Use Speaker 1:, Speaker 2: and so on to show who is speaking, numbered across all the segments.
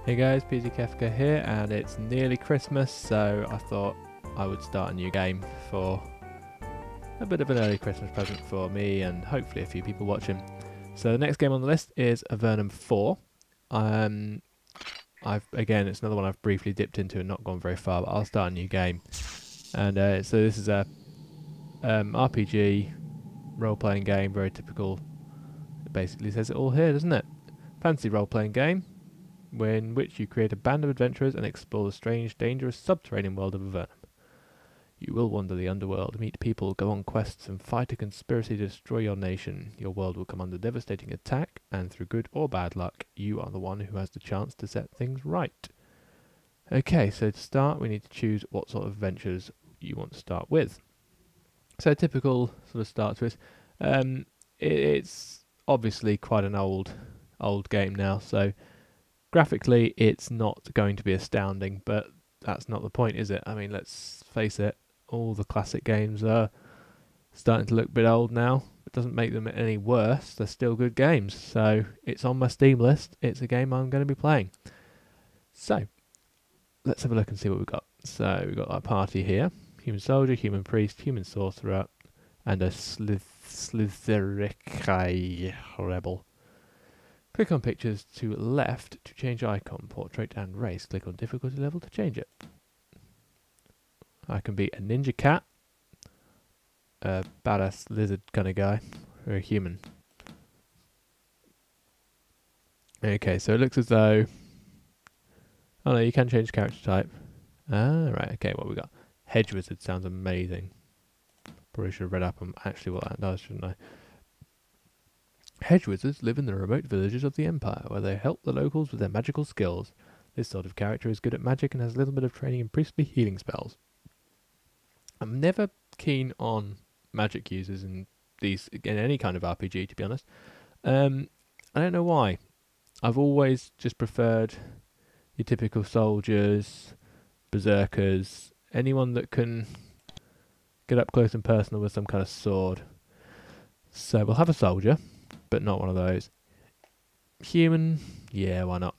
Speaker 1: Hey guys, PZKefka here, and it's nearly Christmas, so I thought I would start a new game for a bit of an early Christmas present for me and hopefully a few people watching. So the next game on the list is Avernum 4. Again, it's another one I've briefly dipped into and not gone very far, but I'll start a new game. And so this is a RPG role-playing game, very typical. It basically says it all here, doesn't it? Fantasy role-playing game, in which you create a band of adventurers and explore the strange, dangerous subterranean world of Avernum. You will wander the underworld, meet people, go on quests, and fight a conspiracy to destroy your nation. Your world will come under devastating attack, and through good or bad luck, you are the one who has the chance to set things right. Okay, so to start, we need to choose what sort of adventures you want to start with. So typical sort of start twist. It's obviously quite an old game now, so graphically it's not going to be astounding, but that's not the point, is it? I mean, let's face it, all the classic games are starting to look a bit old now. It doesn't make them any worse. They're still good games. So it's on my Steam list. It's a game I'm going to be playing. So let's have a look and see what we've got. So we've got our party here. Human soldier, human priest, human sorcerer, and a Slitherikai rebel. Click on pictures to left to change icon, portrait and race. Click on difficulty level to change it. I can be a ninja cat, a badass lizard kind of guy, or a human. Okay, so it looks as though... Oh no, you can change character type. Ah, right, okay, what we got? Hedge wizard sounds amazing. Probably should have read up on actually what that does, shouldn't I? Hedge wizards live in the remote villages of the Empire, where they help the locals with their magical skills. This sort of character is good at magic and has a little bit of training in priestly healing spells. I'm never keen on magic users in any kind of RPG, to be honest. I don't know why. I've always just preferred your typical soldiers, berserkers, anyone that can get up close and personal with some kind of sword. So we'll have a soldier, but not one of those. Human, yeah, why not?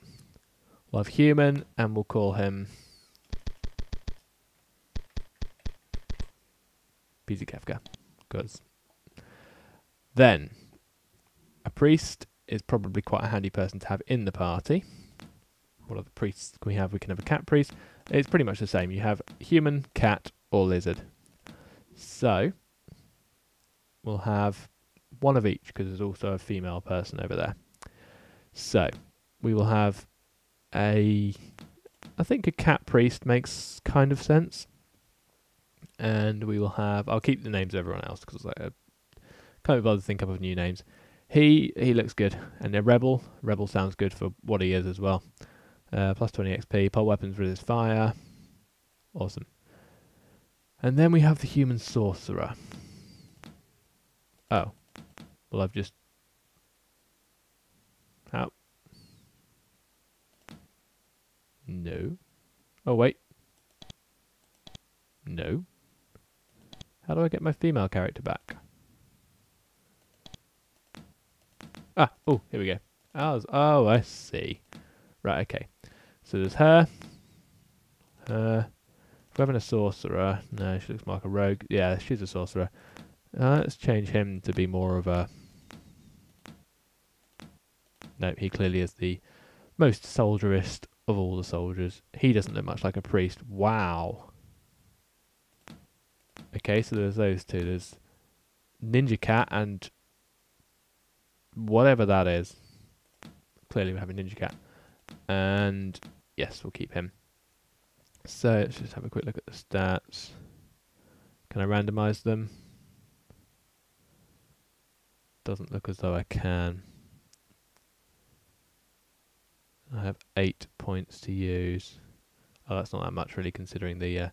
Speaker 1: We'll have human, and we'll call him PZKefka. Because then a priest is probably quite a handy person to have in the party. What other priests can we have? We can have a cat priest. It's pretty much the same. You have human, cat, or lizard. So we'll have one of each because there's also a female person over there. So we will have I think a cat priest makes kind of sense. And we will have... I'll keep the names of everyone else because I can't be bothered to think up of new names. He looks good. And a rebel. Rebel sounds good for what he is as well. Plus 20 XP. Pole weapons resist fire. Awesome. And then we have the human sorcerer. Oh. Well, I've just... How? No. Oh, wait. No. How do I get my female character back? Ah, oh, here we go. Oh, I see. Right, okay. So there's her. If we're having a sorcerer. No, she looks more like a rogue. Yeah, she's a sorcerer. Let's change him to be more of a... No, he clearly is the most soldierist of all the soldiers. He doesn't look much like a priest. Wow. Okay, so there's those two. There's Ninja Cat and whatever that is. Clearly we're having Ninja Cat. And yes, we'll keep him. So let's just have a quick look at the stats. Can I randomize them? Doesn't look as though I can. I have 8 points to use. Oh, that's not that much really considering the...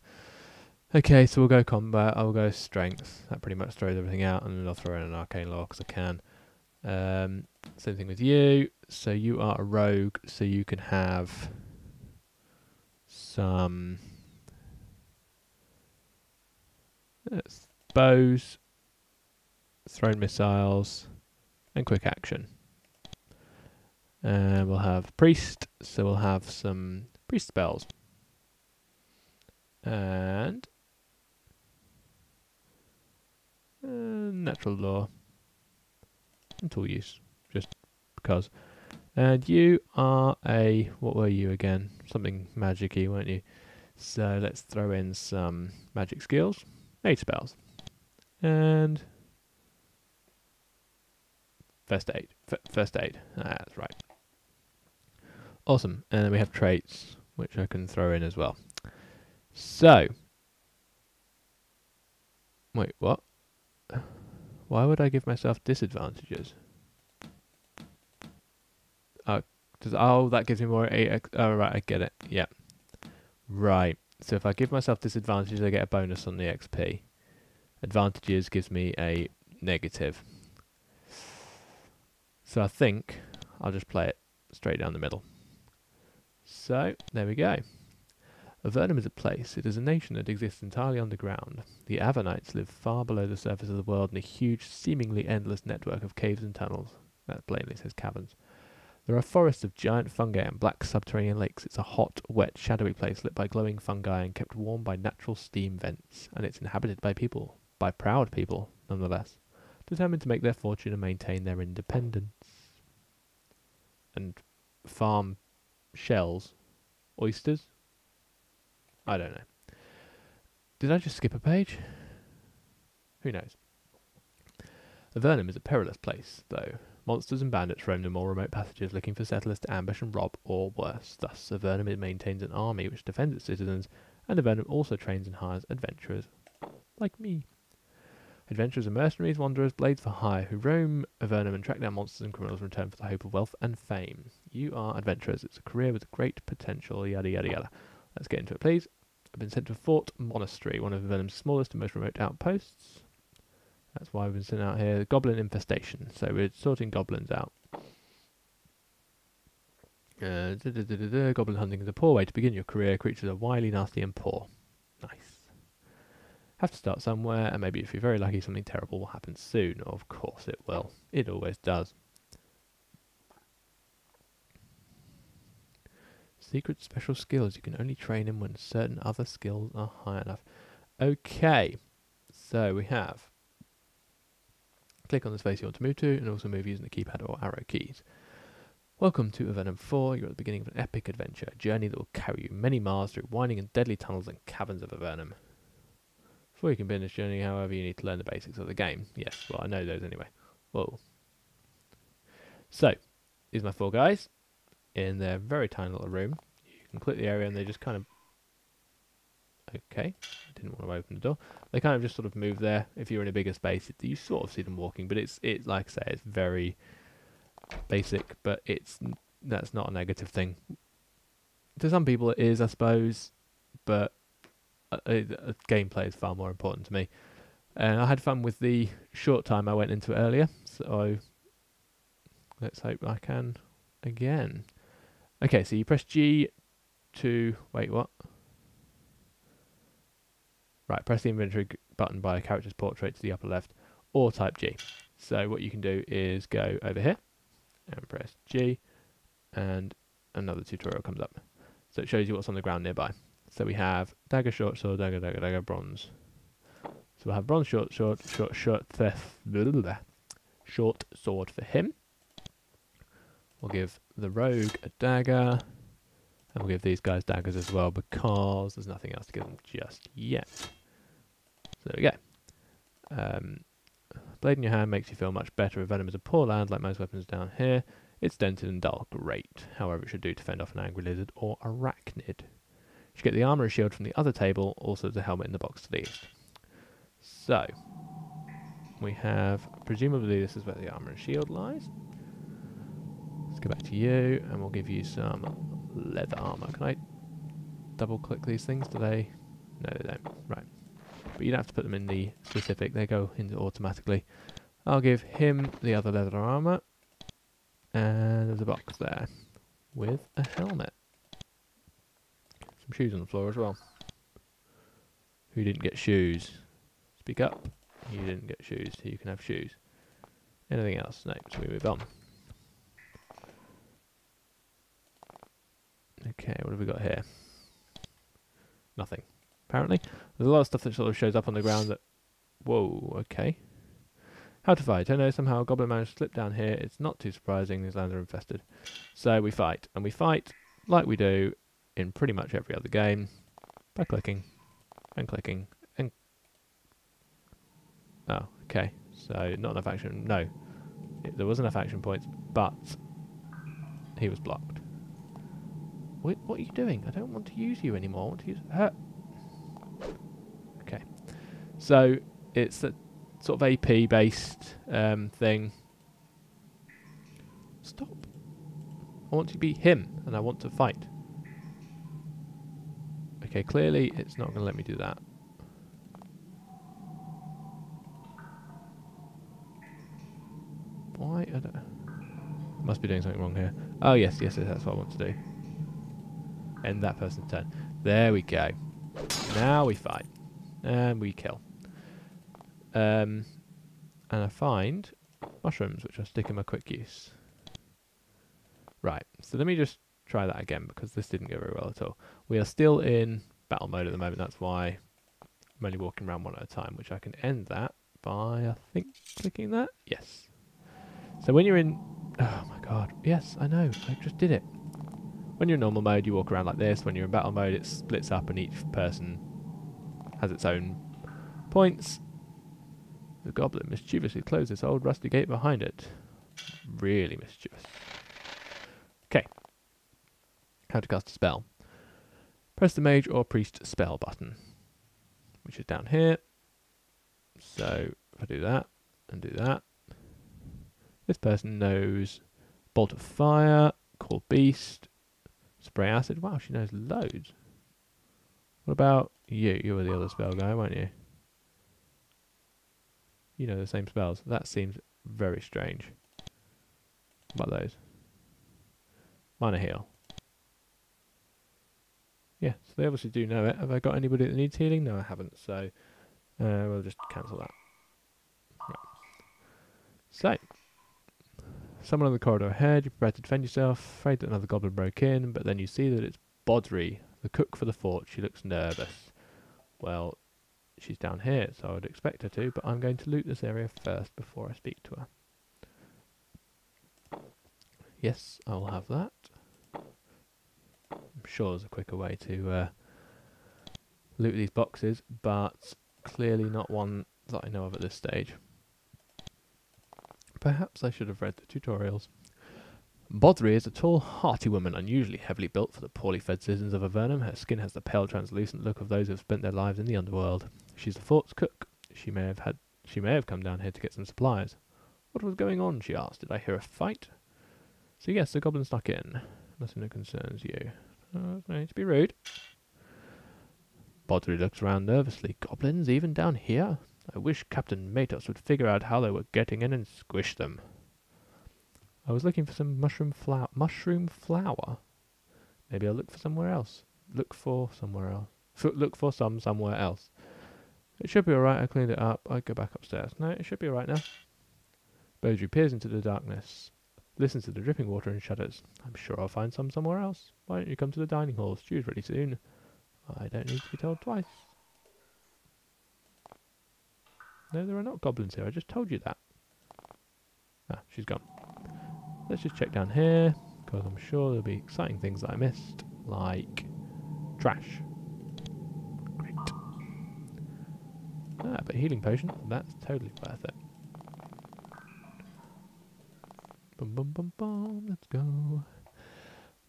Speaker 1: Okay, so we'll go combat. I'll go strength. That pretty much throws everything out, and then I'll throw in an arcane lore because I can. Same thing with you. So you are a rogue, so you can have some bows, thrown missiles, and quick action. And we'll have priest, so we'll have some priest spells. And natural law and tool use, just because. And you are a, what were you again? Something magic-y, weren't you? So let's throw in some magic skills, mage spells, and first aid. First aid, that's right. Awesome, and then we have traits, which I can throw in as well. So, wait, what? Why would I give myself disadvantages? Oh, that gives me more 8x. Oh, right, I get it. Yeah. Right. So if I give myself disadvantages, I get a bonus on the XP. Advantages gives me a negative. So I think I'll just play it straight down the middle. So, there we go. Avernum is a place. It is a nation that exists entirely underground. The Avernites live far below the surface of the world in a huge, seemingly endless network of caves and tunnels. That plainly says caverns. There are forests of giant fungi and black subterranean lakes. It's a hot, wet, shadowy place lit by glowing fungi and kept warm by natural steam vents. And it's inhabited by people. By proud people, nonetheless. Determined to make their fortune and maintain their independence. And farm shells. Oysters? I don't know. Did I just skip a page? Who knows? Avernum is a perilous place, though. Monsters and bandits roam the more remote passages looking for settlers to ambush and rob, or worse. Thus, Avernum maintains an army which defends its citizens, and Avernum also trains and hires adventurers, like me. Adventurers are mercenaries, wanderers, blades for hire, who roam Avernum and track down monsters and criminals in return for the hope of wealth and fame. You are adventurers. It's a career with great potential, yada yada yada. Let's get into it, please. I've been sent to Fort Monastery, one of Avernum's smallest and most remote outposts. That's why we've been sent out here. Goblin infestation. So we're sorting goblins out. Goblin hunting is a poor way to begin your career. Creatures are wily, nasty, and poor. Nice. Have to start somewhere, and maybe if you're very lucky, something terrible will happen soon. Of course it will. It always does. Secret special skills. You can only train in when certain other skills are high enough. Okay. So we have... Click on the space you want to move to, and also move using the keypad or arrow keys. Welcome to Avernum 4. You're at the beginning of an epic adventure, a journey that will carry you many miles through winding and deadly tunnels and caverns of Avernum. Before you can begin this journey, however, you need to learn the basics of the game. Yes, well, I know those anyway. Whoa. So, these are my 4 guys in their very tiny little room. You can click the area and they just kind of... Okay, didn't want to open the door. They kind of just sort of move there. If you're in a bigger space, you sort of see them walking, but it's like I say, it's very basic, but that's not a negative thing. To some people it is, I suppose, but gameplay is far more important to me. And I had fun with the short time I went into it earlier, so let's hope I can again. Okay, so you press G to... Wait, what? Right, press the inventory button by a character's portrait to the upper left, or type G. So what you can do is go over here, and press G, and another tutorial comes up. So it shows you what's on the ground nearby. So we have dagger, short sword, dagger, dagger, dagger, bronze. So we'll have bronze, short sword, short sword for him. We'll give the rogue a dagger, and we'll give these guys daggers as well, because there's nothing else to give them just yet. So there we go. Blade in your hand makes you feel much better. Avernum is a poor land, like most weapons down here. It's dented and dull. Great. However, it should do to fend off an angry lizard or arachnid. You should get the armor and shield from the other table, also the helmet in the box to the east. So, we have, presumably this is where the armor and shield lies. Let's go back to you, and we'll give you some leather armor. Can I double click these things? Do they? No, they don't. Right. But you don't have to put them in the specific, they go into automatically. I'll give him the other leather armor, and there's a box there with a helmet. Some shoes on the floor as well. Who didn't get shoes? Speak up. You didn't get shoes, so you can have shoes. Anything else? No, so we move on. Okay, what have we got here? Nothing. Apparently. There's a lot of stuff that sort of shows up on the ground that... Whoa, okay. How to fight. I know somehow a goblin managed to slip down here. It's not too surprising. These lands are infested. So we fight. And we fight like we do in pretty much every other game. By clicking. And clicking. And... Oh, okay. So not enough action. No. There was enough action points, but... he was blocked. What are you doing? I don't want to use you anymore. I want to use her. Okay. So it's a sort of AP based thing. Stop. I want to be him and I want to fight. Okay, clearly it's not going to let me do that. Why? I don't... must be doing something wrong here. Oh yes, yes, that's what I want to do. End that person's turn. There we go. Now we fight. And we kill. And I find mushrooms, which I'll stick in my quick use. Right, so let me just try that again, because this didn't go very well at all. We are still in battle mode at the moment, that's why I'm only walking around one at a time, which I can end that by, I think, clicking that? Yes. So when you're in... oh my god, yes, I know, I just did it. When you're in normal mode, you walk around like this. When you're in battle mode, it splits up and each person has its own points. The goblin mischievously closed this old rusty gate behind it. Really mischievous. Okay. How to cast a spell. Press the mage or priest spell button, which is down here. So if I do that and do that, this person knows bolt of fire, call beast, spray acid. Wow, she knows loads. What about you? You were the other spell guy, weren't you? You know the same spells. That seems very strange. What about those? Minor heal. Yeah, so they obviously do know it. Have I got anybody that needs healing? No, I haven't. So we'll just cancel that. Right. So, someone on the corridor ahead. You're prepared to defend yourself. Afraid that another goblin broke in, but then you see that it's Bodri, the cook for the fort. She looks nervous. Well, she's down here, so I would expect her to, but I'm going to loot this area first before I speak to her. Yes, I'll have that. I'm sure there's a quicker way to loot these boxes, but clearly not one that I know of at this stage. Perhaps I should have read the tutorials. Bodri is a tall, hearty woman, unusually heavily built for the poorly fed citizens of Avernum. Her skin has the pale, translucent look of those who have spent their lives in the underworld. She's the fort's cook. She may have come down here to get some supplies. What was going on? She asked. Did I hear a fight? So yes, the goblin snuck in. Nothing that concerns you. No need to be rude. Bodri looks around nervously. Goblins even down here? I wish Captain Matos would figure out how they were getting in and squish them. I was looking for some mushroom flower. Mushroom flower? Maybe I'll look for somewhere else. Look for somewhere else. Look for some somewhere else. It should be alright. I cleaned it up. I go back upstairs. No, it should be alright now. Bodri peers into the darkness. Listens to the dripping water and shudders. I'm sure I'll find some somewhere else. Why don't you come to the dining hall? Stew's ready soon. I don't need to be told twice. No, there are not goblins here. I just told you that. Ah, she's gone. Let's just check down here, because I'm sure there'll be exciting things that I missed, like trash. Great. Ah, but healing potion, that's totally worth it. Bum bum bum bum, let's go.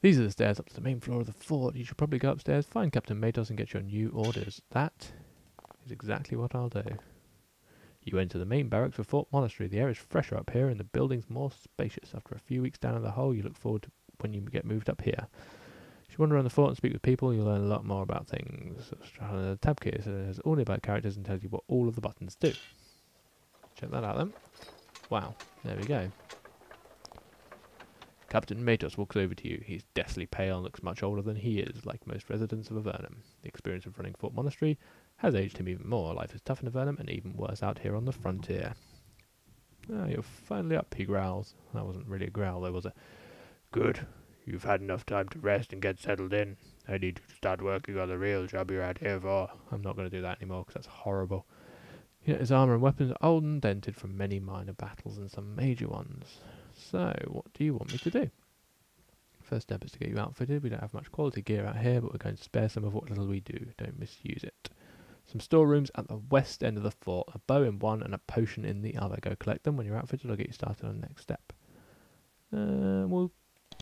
Speaker 1: These are the stairs up to the main floor of the fort. You should probably go upstairs, find Captain Matos and get your new orders. That is exactly what I'll do. You enter the main barracks of Fort Monastery. The air is fresher up here and the building's more spacious. After a few weeks down in the hole, you look forward to when you get moved up here. If you wander around the fort and speak with people, you'll learn a lot more about things. The tab key says all about characters and tells you what all of the buttons do. Check that out then. Wow, there we go. Captain Matos walks over to you. He's deathly pale and looks much older than he is, like most residents of Avernum. The experience of running Fort Monastery has aged him even more. Life is tough in Avernum and even worse out here on the frontier. Ah, you're finally up, he growls. That wasn't really a growl though, was it? Good. You've had enough time to rest and get settled in. I need you to start working on the real job you're out here for. I'm not going to do that anymore because that's horrible. His armour and weapons are old and dented from many minor battles and some major ones. So, what do you want me to do? First step is to get you outfitted. We don't have much quality gear out here, but we're going to spare some of what little we do. Don't misuse it. Some storerooms at the west end of the fort. A bow in one and a potion in the other. Go collect them. When you're outfitted, I'll get you started on the next step. We'll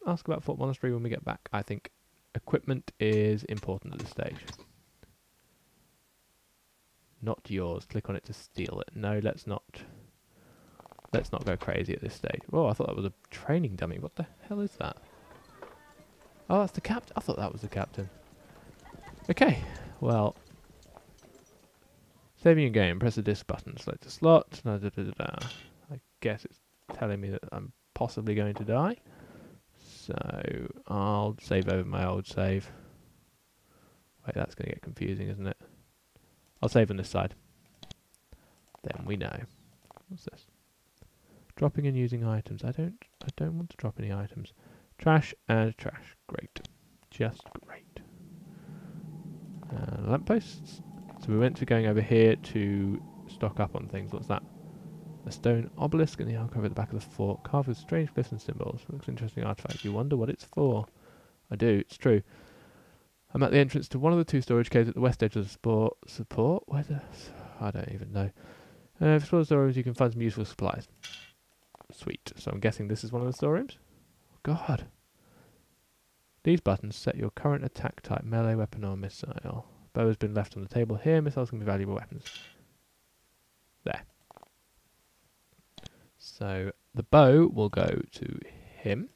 Speaker 1: ask about Fort Monastery when we get back. I think equipment is important at this stage. Not yours. Click on it to steal it. No, let's not. Let's not go crazy at this stage. Oh, I thought that was a training dummy. What the hell is that? Oh, that's the captain. I thought that was the captain. Okay, well. Saving a game. Press the disk button. Select a slot. I guess it's telling me that I'm possibly going to die. So, I'll save over my old save. Wait, that's going to get confusing, isn't it? I'll save on this side. Then we know. What's this? Dropping and using items. I don't want to drop any items. Trash and trash. Great. Just great. Lampposts. So we went to going over here to stock up on things. What's that? A stone obelisk in the alcove at the back of the fort, carved with strange glyphs and symbols. Looks an interesting artifact. You wonder what it's for? I do. It's true. I'm at the entrance to one of the two storage caves at the west edge of the support. Where's the? I don't even know. If you explore the storerooms, you can find some useful supplies. Sweet. So I'm guessing this is one of the storerooms. God. These buttons set your current attack type: melee, weapon, or missile. Bow has been left on the table here. Missiles can be valuable weapons. There. So the bow will go to him.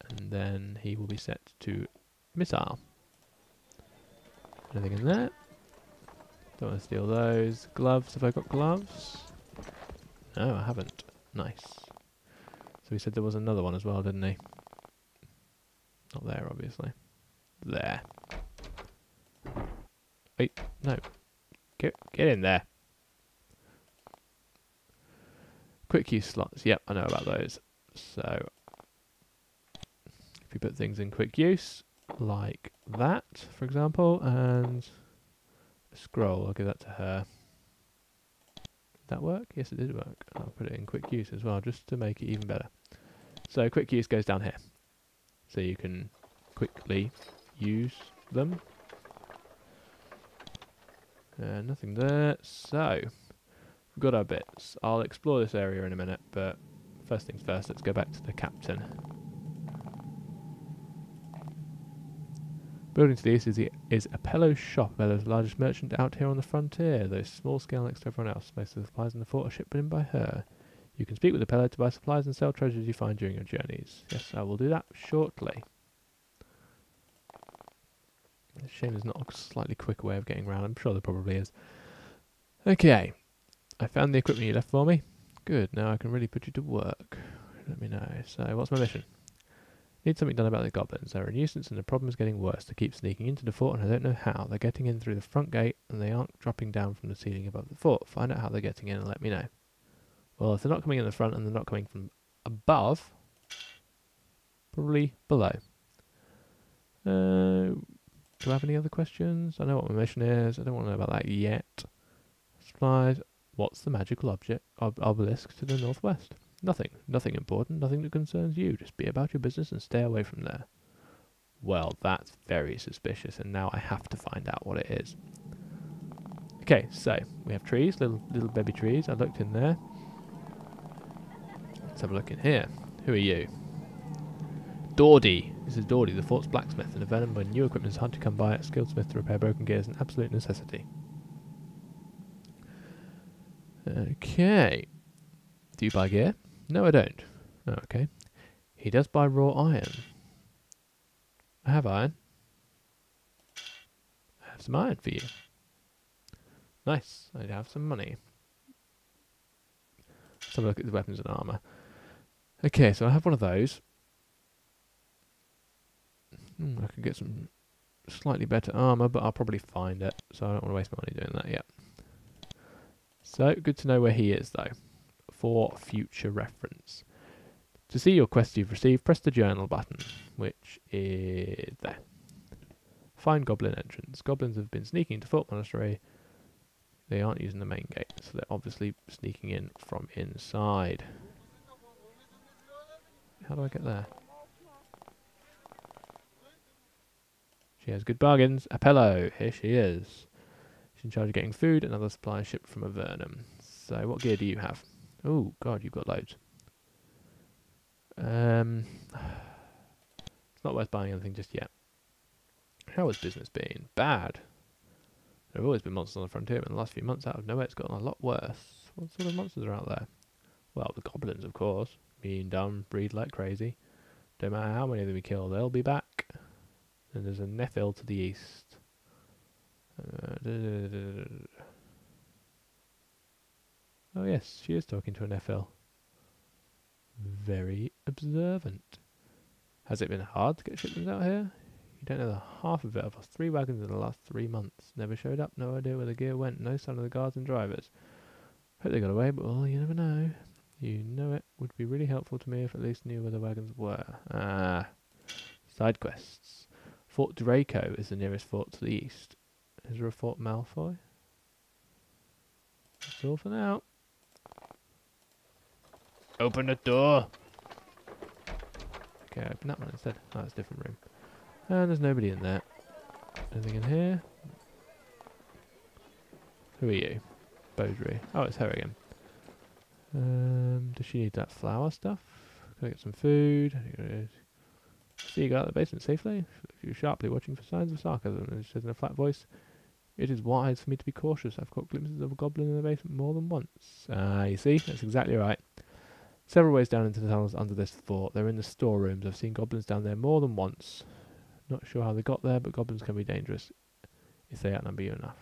Speaker 1: And then he will be set to missile. Anything in there? Don't want to steal those. Gloves. Have I got gloves? No, I haven't. Nice. So he said there was another one as well, didn't he? Not there, obviously. There. Wait, no. Get in there. Quick use slots. Yep, I know about those. So, if you put things in quick use, like that, for example, and a scroll, I'll give that to her. Did that work? Yes, it did work. I'll put it in quick use as well, just to make it even better. So, quick use goes down here. So you can quickly use them. Nothing there. So, we've got our bits. I'll explore this area in a minute, but first things first, let's go back to the captain. Building to the east is Apello's shop, Apello's largest merchant out here on the frontier, though small scale next to everyone else. Most of the supplies in the fort are shipped in by her. You can speak with Apello to buy supplies and sell treasures you find during your journeys. Yes, I will do that shortly. It's a shame there's not a slightly quicker way of getting around. I'm sure there probably is. Okay. I found the equipment you left for me. Good, now I can really put you to work. Let me know. So, what's my mission? Need something done about the goblins. They're a nuisance and the problem is getting worse. They keep sneaking into the fort and I don't know how. They're getting in through the front gate and they aren't dropping down from the ceiling above the fort. Find out how they're getting in and let me know. Well, if they're not coming in the front and they're not coming from above, probably below. Do I have any other questions? I know what my mission is. I don't want to know about that yet. Supplies. What's the magical obelisk to the northwest? Nothing. Nothing important. Nothing that concerns you. Just be about your business and stay away from there. Well, that's very suspicious, and now I have to find out what it is. Okay, so we have trees, little baby trees. I looked in there. Let's have a look in here. Who are you? Dawdy. This is Dawdy, the fort's blacksmith in Avernum. When new equipment is hard to come by, a skilled smith to repair broken gear is an absolute necessity. Okay. Do you buy gear? No, I don't. Oh, okay. He does buy raw iron. I have iron. I have some iron for you. Nice. I have some money. Let's have a look at the weapons and armour. Okay, so I have one of those. I could get some slightly better armour, but I'll probably find it, so I don't want to waste my money doing that yet. So, good to know where he is, though, for future reference. To see your quest you've received, press the journal button, which is there. Find goblin entrance. Goblins have been sneaking into Fort Monastery. They aren't using the main gate, so they're obviously sneaking in from inside. How do I get there? She has good bargains. Apello, here she is. She's in charge of getting food and other supplies shipped from Avernum. So what gear do you have? Oh god, you've got loads. It's not worth buying anything just yet. How has business been? Bad. There have always been monsters on the frontier, but in the last few months out of nowhere it's gotten a lot worse. What sort of monsters are out there? Well, the goblins, of course. Mean, dumb, breed like crazy. Don't matter how many of them we kill, they'll be back. And there's a Nephil to the east. Oh yes, she is talking to a Nephil. Very observant. Has it been hard to get shipments out here? You don't know the half of it. I've lost 3 wagons in the last 3 months. Never showed up, no idea where the gear went, no sign of the guards and drivers. Hope they got away, but well, you never know. You know it would be really helpful to me if at least knew where the wagons were. Ah. Side quests. Fort Draco is the nearest fort to the east. Is there a Fort Malfoy? That's all for now. Open the door! Okay, open that one instead. Oh, it's a different room. And there's nobody in there. Anything in here? Who are you? Beaudry. Oh, it's her again. Does she need that flower stuff? Can I get some food? See you got out of the basement safely? If you're sharply watching for signs of sarcasm, and she says in a flat voice, it is wise for me to be cautious. I've caught glimpses of a goblin in the basement more than once. You see? That's exactly right. Several ways down into the tunnels under this fort. They're in the storerooms. I've seen goblins down there more than once. Not sure how they got there, but goblins can be dangerous if they outnumber you enough.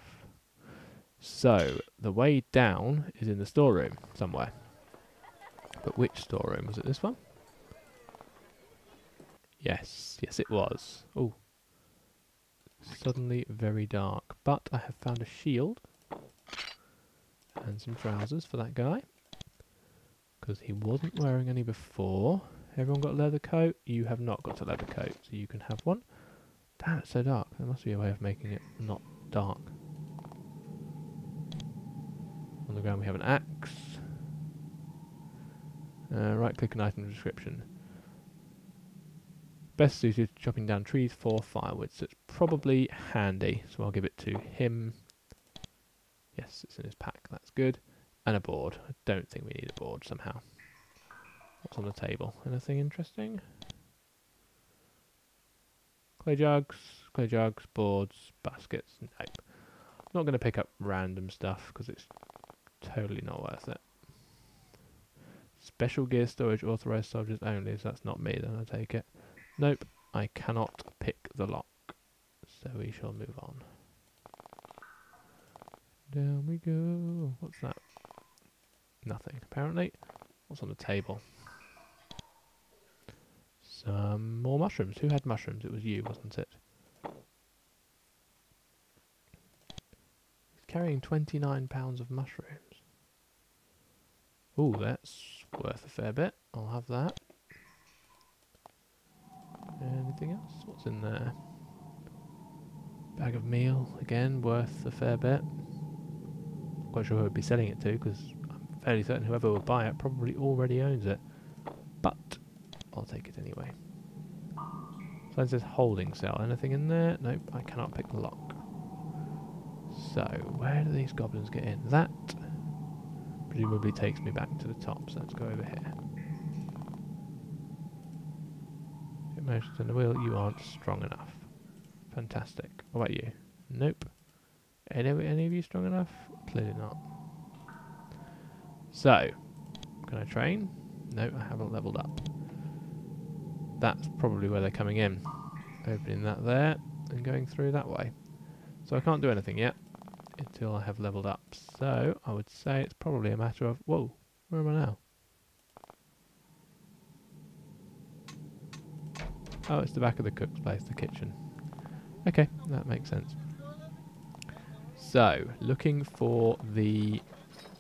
Speaker 1: So, the way down is in the storeroom somewhere. But which storeroom? Was it this one? Yes, yes it was. Oh, suddenly very dark. But I have found a shield and some trousers for that guy, because he wasn't wearing any before. Everyone got a leather coat? You have not got a leather coat, so you can have one. Damn, it's so dark. There must be a way of making it not dark. On the ground we have an axe. Right click on item description. Best suited to chopping down trees for firewood, so it's probably handy. So I'll give it to him. Yes, it's in his pack, that's good. And a board. I don't think we need a board somehow. What's on the table? Anything interesting? Clay jugs, boards, baskets. Nope. Not going to pick up random stuff because it's totally not worth it. Special gear storage authorized soldiers only, so that's not me, then I take it. Nope, I cannot pick the lock. So we shall move on. Down we go. What's that? Nothing, apparently. What's on the table? Some more mushrooms. Who had mushrooms? It was you, wasn't it? He's carrying 29 pounds of mushrooms. Ooh, that's worth a fair bit. I'll have that. Anything else? What's in there? Bag of meal, again, worth a fair bit. Not quite sure who would be selling it to, because I'm fairly certain whoever would buy it probably already owns it. But I'll take it anyway. So it says holding cell. Anything in there? Nope, I cannot pick the lock. So, where do these goblins get in? That presumably takes me back to the top, so let's go over here. Get motions on the wheel, you aren't strong enough. Fantastic. What about you? Nope. Any of you strong enough? Clearly not. So, can I train? No, I haven't leveled up. That's probably where they're coming in. Opening that there and going through that way. So I can't do anything yet until I have leveled up. So I would say it's probably a matter of... Whoa, where am I now? Oh, it's the back of the cook's place, the kitchen. Okay, that makes sense. So, looking for the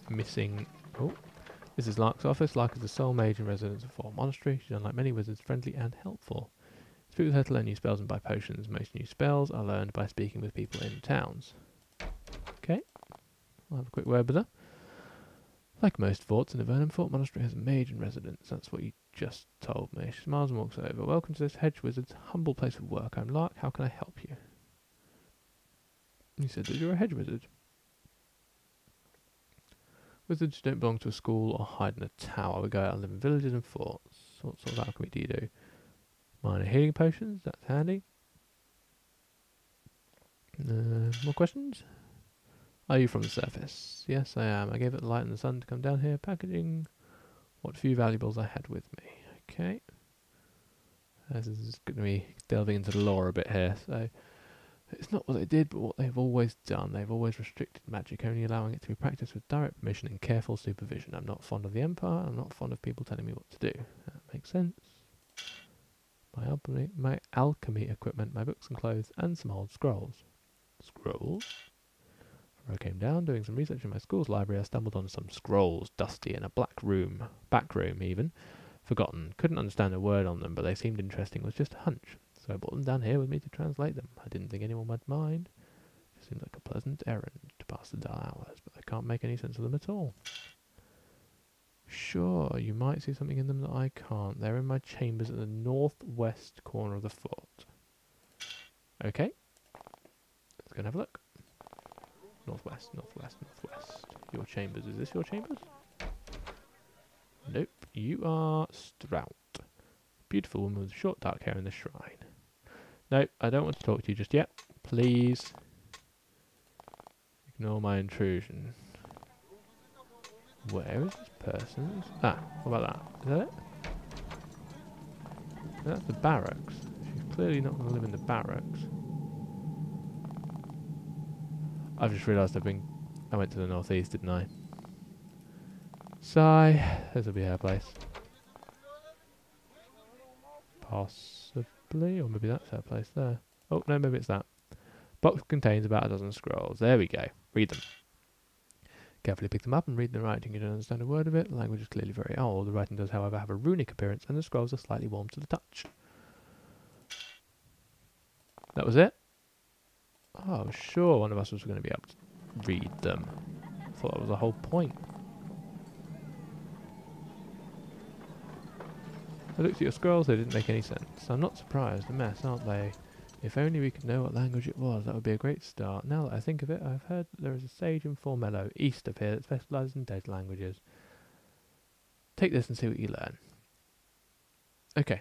Speaker 1: missing... Oh, This is Lark's office. Lark is the sole mage and resident of Fort Monastery. She's, unlike many wizards, friendly and helpful. Speak with her to learn new spells and buy potions. Most new spells are learned by speaking with people in towns. Okay, I'll have a quick word with her. Like most forts in Avernum, Fort Monastery has a mage and residence. That's what you just told me. She smiles and walks over. Welcome to this hedge wizard's humble place of work. I'm Lark. How can I help you? You said that you're a hedge wizard. Wizards don't belong to a school or hide in a tower. We go out and live in villages and forts. What sort of alchemy do you do? Minor healing potions. That's handy. More questions? Are you from the surface? Yes, I am. I gave it the light and the sun to come down here, packaging what few valuables I had with me. Okay. This is going to be delving into the lore a bit here. So, it's not what they did, but what they've always done. They've always restricted magic, only allowing it to be practiced with direct permission and careful supervision. I'm not fond of the Empire. I'm not fond of people telling me what to do. That makes sense. My alchemy equipment, my books and clothes, and some old scrolls. Scrolls? I came down, doing some research in my school's library. I stumbled on some scrolls, dusty in a back room even, forgotten. Couldn't understand a word on them, but they seemed interesting. It was just a hunch, so I brought them down here with me to translate them. I didn't think anyone would mind. It seemed like a pleasant errand to pass the dull hours, but I can't make any sense of them at all. Sure, you might see something in them that I can't. They're in my chambers at the northwest corner of the fort. Okay, let's go and have a look. Northwest. Your chambers. Is this your chambers? Nope. You are Strout. Beautiful woman with short dark hair in the shrine. Nope, I don't want to talk to you just yet. Please. Ignore my intrusion. Where is this person? Ah, what about that? Is that it? That's the barracks. She's clearly not going to live in the barracks. I've just realised I went to the northeast, didn't I? Sigh. This will be her place. Possibly, or maybe that's her place there. Oh, no, maybe it's that. Box contains about a dozen scrolls. There we go. Read them. Carefully pick them up and read the writing. You don't understand a word of it. The language is clearly very old. The writing does, however, have a runic appearance, and the scrolls are slightly warm to the touch. That was it? Oh, sure, one of us was going to be able to read them. I thought that was the whole point. I looked at your scrolls, they didn't make any sense. I'm not surprised, a mess, aren't they? If only we could know what language it was, that would be a great start. Now that I think of it, I've heard that there is a sage in Formello, east of here, that specialises in dead languages. Take this and see what you learn. Okay,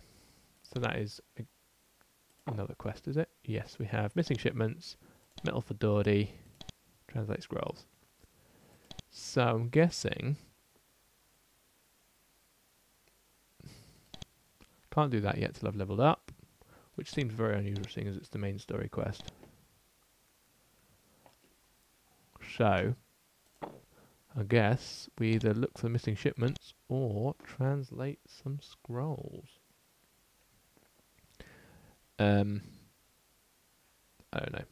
Speaker 1: so that is another quest, is it? Yes, we have missing shipments, metal for Dawdy, translate scrolls. So I'm guessing can't do that yet till I've leveled up, which seems very unusual seeing as it's the main story quest. So I guess we either look for the missing shipments or translate some scrolls. I don't know.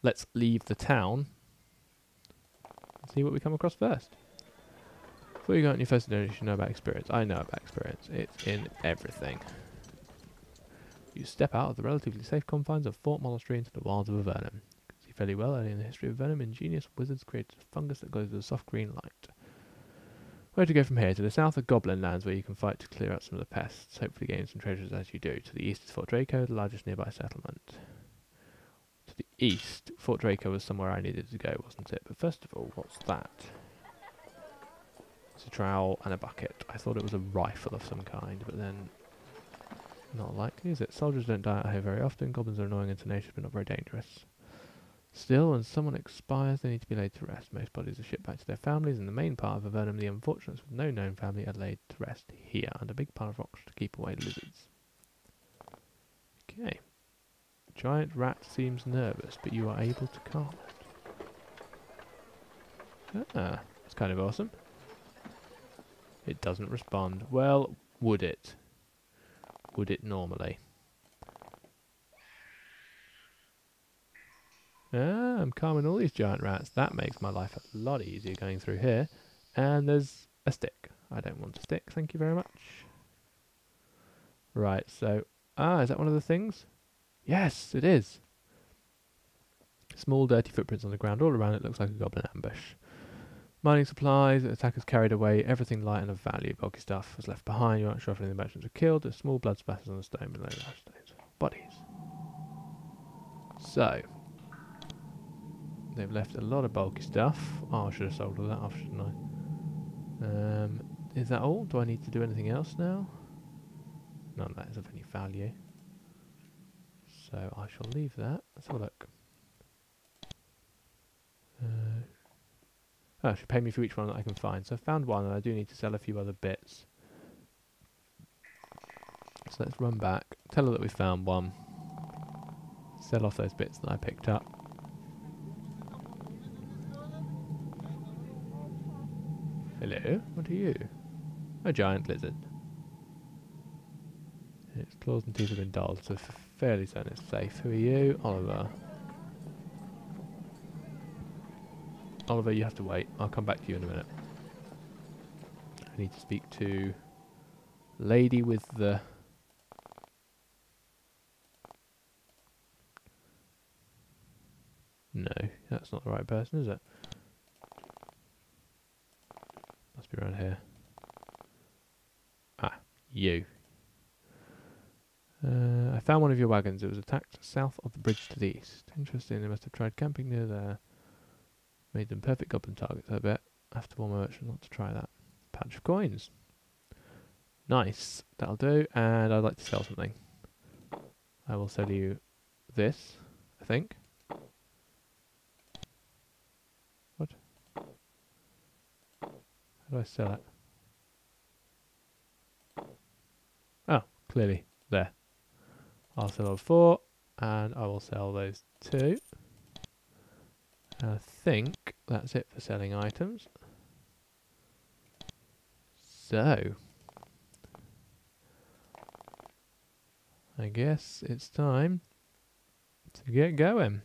Speaker 1: Let's leave the town and see what we come across first. Before you go on your first adventure, you should know about experience. I know about experience. It's in everything. You step out of the relatively safe confines of Fort Monastery into the wilds of Avernum. You can see fairly well early in the history of Avernum, ingenious wizards created a fungus that glows with a soft green light. Where to go from here? To the south of Goblin Lands, where you can fight to clear out some of the pests, hopefully gain some treasures as you do. To the east is Fort Draco, the largest nearby settlement. To the east, Fort Draco was somewhere I needed to go, wasn't it? But first of all, what's that? It's a trowel and a bucket. I thought it was a rifle of some kind, but then not likely, is it? Soldiers don't die out here very often. Goblins are annoying and tenacious, but not very dangerous. Still, when someone expires, they need to be laid to rest. Most bodies are shipped back to their families. In the main part of Avernum, the unfortunates with no known family are laid to rest here, under a big pile of rocks to keep away lizards. Okay. Giant rat seems nervous, but you are able to calm it. Ah, that's kind of awesome. It doesn't respond. Well, would it? Would it normally? Ah, I'm calming all these giant rats. That makes my life a lot easier going through here. And there's a stick. I don't want a stick, thank you very much. Right, so... is that one of the things? Yes, it is! Small dirty footprints on the ground. All around it looks like a goblin ambush. Mining supplies, attackers carried away everything light and of value. Bulky stuff was left behind. You aren't sure if any of the merchants were killed. There's small blood splatters on the stone below the stones. Bodies. So, they've left a lot of bulky stuff. Oh, I should have sold all that off, shouldn't I? Is that all? Do I need to do anything else now? None of that is of any value. So I shall leave that. Let's have a look. Oh, it should pay me for each one that I can find. So I found one, and I do need to sell a few other bits. So let's run back. Tell her that we found one. Sell off those bits that I picked up. Hello? What are you? A giant lizard. Its claws and teeth have been dulled, so fairly certain it's safe. Who are you? Oliver. Oliver, you have to wait. I'll come back to you in a minute. I need to speak to lady with the... No, that's not the right person, is it? Must be around here. Ah, you. I found one of your wagons. It was attacked south of the bridge to the east. Interesting, they must have tried camping near there. Made them perfect goblin targets, I bet. I have to warn my merchant not to try that. Patch of coins. Nice. That'll do. And I'd like to sell something. I will sell you this, I think. What? How do I sell it? Oh, clearly. There. I'll sell those 4, and I will sell those 2. And I think that's it for selling items. So, I guess it's time to get going.